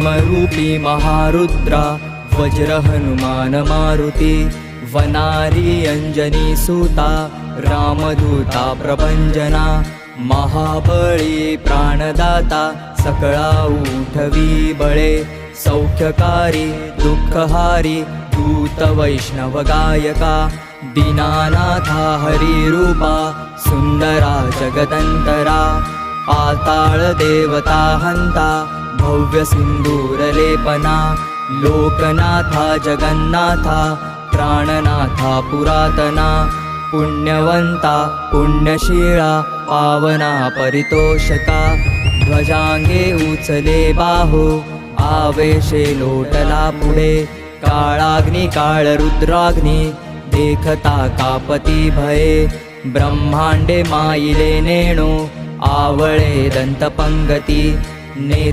भीमरूपी महारुद्रा वज्र हनुमान मारुती वनारी अंजनी सूता रामदूता प्रभंजना महाबळी प्राणदाता सकळा उठवी बळे सौख्यकारी दुःखहारी दूत वैष्णव गायका दीनानाथा हरी रूपा सुंदरा जगदंतरा पाताळ देवता हंता भव्य सिंदूर लेपना लोकनाथा जगन्नाथा प्राणनाथा पुरातना पुण्यवंता पुण्यशीला पावना परितोषका ध्वजांगे उचले बाहो आवेशे लोटला पुढे काळाग्नी काळ रुद्राग्नी देखता कापती भये ब्रह्मांडे माईले नेणो आवळे दंतपंगती ने